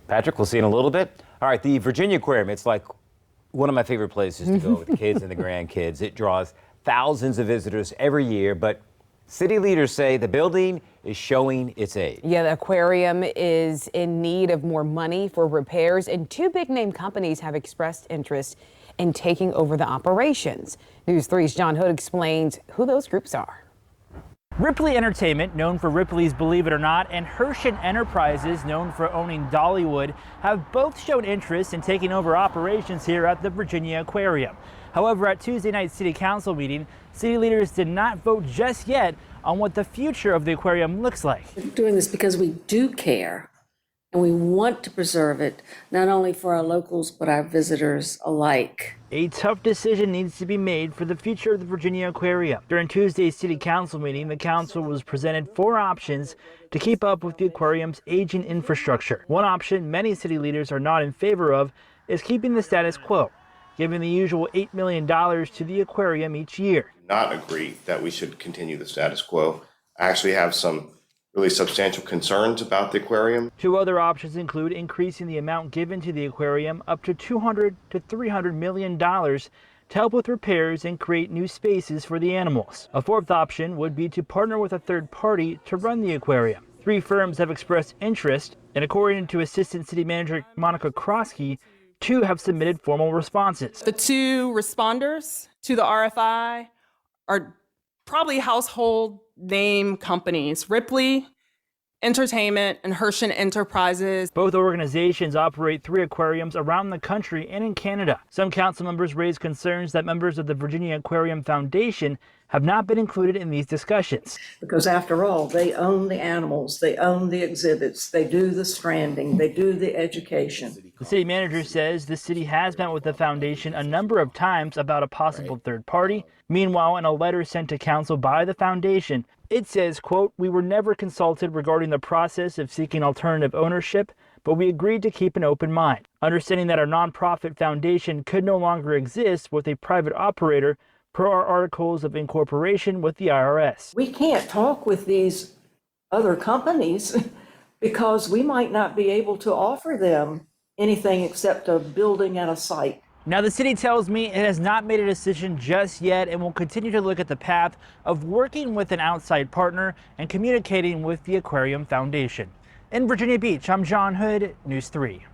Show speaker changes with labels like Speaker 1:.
Speaker 1: Patrick, we'll see in a little bit. All right, the Virginia Aquarium, it's like one of my favorite places to go with the kids and the grandkids. It draws thousands of visitors every year, but city leaders say the building is showing its age.
Speaker 2: Yeah, the aquarium is in need of more money for repairs, and two big-name companies have expressed interest in taking over the operations. News 3's John Hood explains who those groups are.
Speaker 3: Ripley Entertainment, known for Ripley's Believe It or Not, and Herschend Enterprises, known for owning Dollywood, have both shown interest in taking over operations here at the Virginia Aquarium. However, at Tuesday night's City Council meeting, city leaders did not vote just yet on what the future of the aquarium looks like.
Speaker 4: We're doing this because we do care and we want to preserve it, not only for our locals, but our visitors alike.
Speaker 3: A tough decision needs to be made for the future of the Virginia Aquarium. During Tuesday's City Council meeting, the council was presented 4 options to keep up with the aquarium's aging infrastructure. One option many city leaders are not in favor of is keeping the status quo, giving the usual $8 million to the aquarium each year.
Speaker 5: Not agree that we should continue the status quo. I actually have some really substantial concerns about the aquarium.
Speaker 3: 2 other options include increasing the amount given to the aquarium up to $200 to $300 million to help with repairs and create new spaces for the animals. A 4th option would be to partner with a third party to run the aquarium. 3 firms have expressed interest, and according to Assistant City Manager Monica Krosky, 2 have submitted formal responses.
Speaker 6: The 2 responders to the RFI are probably household name companies, Ripley Entertainment and Herschend Enterprises.
Speaker 3: Both organizations operate 3 aquariums around the country and in Canada. Some council members raised concerns that members of the Virginia Aquarium Foundation have not been included in these discussions.
Speaker 4: Because after all, they own the animals, they own the exhibits, they do the stranding, they do the education.
Speaker 3: The city manager says the city has met with the foundation a number of times about a possible third party. Meanwhile, in a letter sent to council by the foundation, it says, quote, "We were never consulted regarding the process of seeking alternative ownership, but we agreed to keep an open mind, understanding that our nonprofit foundation could no longer exist with a private operator per our articles of incorporation with the IRS."
Speaker 4: We can't talk with these other companies because we might not be able to offer them anything except a building and a site.
Speaker 3: Now, the city tells me it has not made a decision just yet and will continue to look at the path of working with an outside partner and communicating with the Aquarium Foundation. In Virginia Beach, I'm John Hood, News 3.